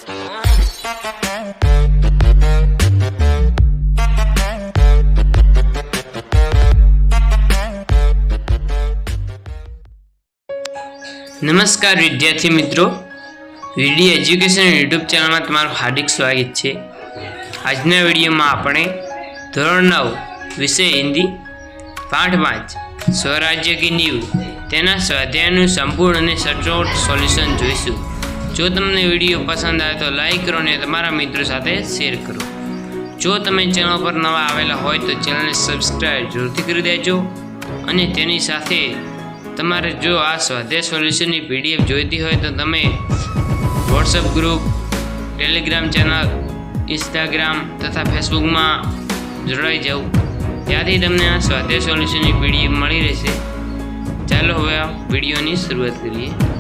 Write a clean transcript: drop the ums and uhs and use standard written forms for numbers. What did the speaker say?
નમસ્કાર વિદ્યાર્થી મિત્રો, વીડી એજ્યુકેશન યુટ્યુબ ચેનલમાં તમારું હાર્દિક સ્વાગત છે। આજના વિડીયોમાં આપણે ધોરણ 9 વિષય હિન્દી પાઠ 5 સ્વરાજ્ય કી નીંવ તેના સ્વાધ્યાયનું સંપૂર્ણ અને સચોટ સોલ્યુશન જોઈશું। જો તમને વિડીયો પસંદ આવે તો લાઈક કરો અને તમારા મિત્રો સાથે શેર કરો। જો તમે ચેનલ પર નવા આવેલા હોય તો ચેનલને સબસ્ક્રાઇબ જરૂરથી કરી દેજો અને તેની સાથે તમારે જો આ સ્વાધ્યાય સોલ્યુશનની પીડીએફ જોઈતી હોય તો તમે WhatsApp group, Telegram channel, Instagram તથા ફેસબુકમાં જોડાઈ જાઓ। ત્યાંથી તમને આ સ્વાધ્યાય સોલ્યુશનની પીડીએફ મળી રહેશે। ચાલો હવે આ વિડીયોની શરૂઆત કરીએ।